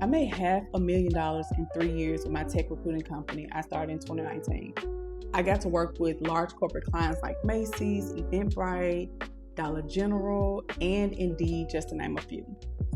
I made $500,000 in 3 years with my tech recruiting company I started in 2019. I got to work with large corporate clients like Macy's, Eventbrite, Dollar General, and Indeed, just to name a few.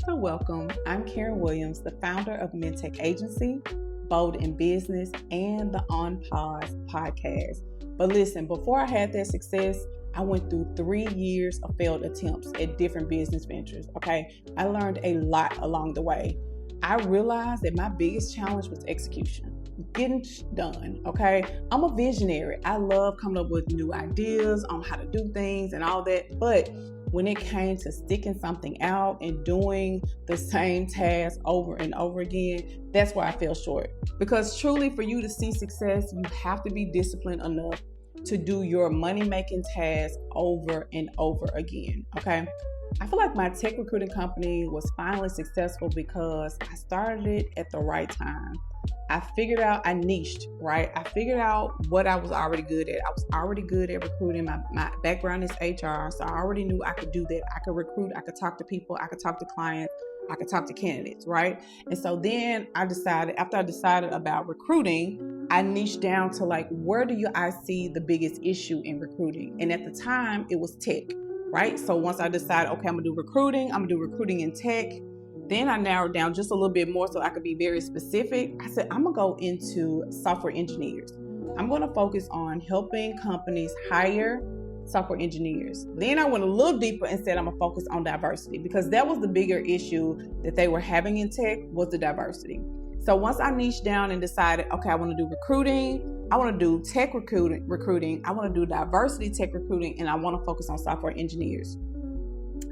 So welcome, I'm Karen Williams, the founder of MenTech Agency, Bold in Business, and the On Pause podcast. But listen, before I had that success, I went through 3 years of failed attempts at different business ventures, okay? I learned a lot along the way. I realized that my biggest challenge was execution, getting done, okay? I'm a visionary. I love coming up with new ideas on how to do things and all that. But when it came to sticking something out and doing the same task over and over again, that's where I fell short. Because truly, for you to see success, you have to be disciplined enough to do your money-making task over and over again, okay? I feel like my tech recruiting company was finally successful because I started it at the right time. I figured out, I niched, right? I figured out what I was already good at. I was already good at recruiting. My background is HR, so I already knew I could do that. I could recruit, I could talk to people, I could talk to clients, I could talk to candidates, right? And so then after I decided about recruiting, I niched down to like, where do I see the biggest issue in recruiting? And at the time, it was tech. Right? So once I decided, okay, I'm gonna do recruiting in tech, then I narrowed down just a little bit more so I could be very specific. I said, I'm gonna go into software engineers. I'm gonna focus on helping companies hire software engineers. Then I went a little deeper and said, I'm gonna focus on diversity because that was the bigger issue that they were having in tech was the diversity. So once I niched down and decided, okay, I wanna do recruiting, I want to do tech recruiting, I want to do diversity tech recruiting, and I want to focus on software engineers.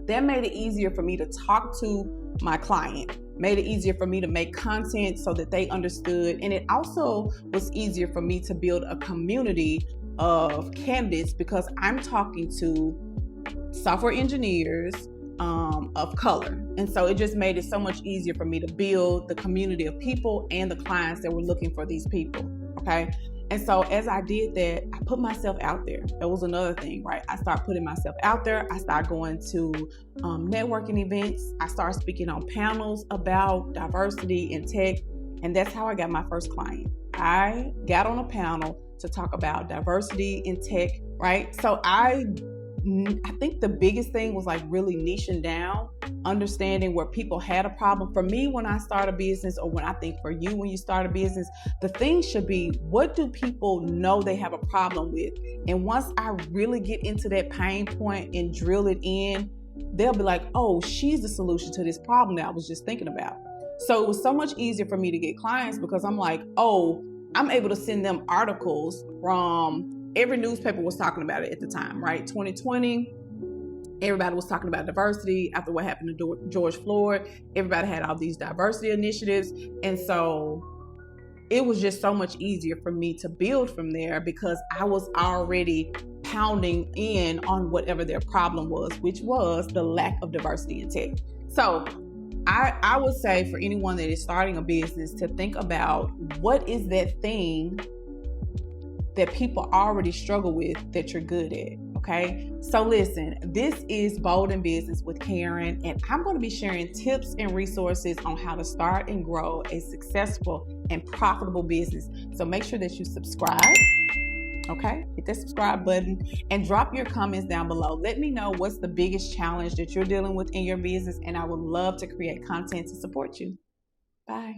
That made it easier for me to talk to my client, made it easier for me to make content so that they understood, and it also was easier for me to build a community of candidates because I'm talking to software engineers of color. And so it just made it so much easier for me to build the community of people and the clients that were looking for these people, okay? And so as I did that, I put myself out there. That was another thing, right? I started putting myself out there. I started going to networking events. I started speaking on panels about diversity in tech. And that's how I got my first client. I got on a panel to talk about diversity in tech, right? So I think the biggest thing was like really niching down, understanding where people had a problem. For me, when I start a business, or when I think for you, when you start a business, the thing should be, what do people know they have a problem with? And once I really get into that pain point and drill it in, they'll be like, oh, she's the solution to this problem that I was just thinking about. So it was so much easier for me to get clients because I'm like, oh, I'm able to send them articles from every newspaper was talking about it at the time, right? 2020, everybody was talking about diversity after what happened to George Floyd. Everybody had all these diversity initiatives. And so it was just so much easier for me to build from there because I was already pounding in on whatever their problem was, which was the lack of diversity in tech. So I would say for anyone that is starting a business to think about what is that thing that people already struggle with that you're good at, okay? So listen, this is Bold in Business with Karen, and I'm going to be sharing tips and resources on how to start and grow a successful and profitable business. So make sure that you subscribe, okay? Hit that subscribe button and drop your comments down below. Let me know what's the biggest challenge that you're dealing with in your business, and I would love to create content to support you. Bye.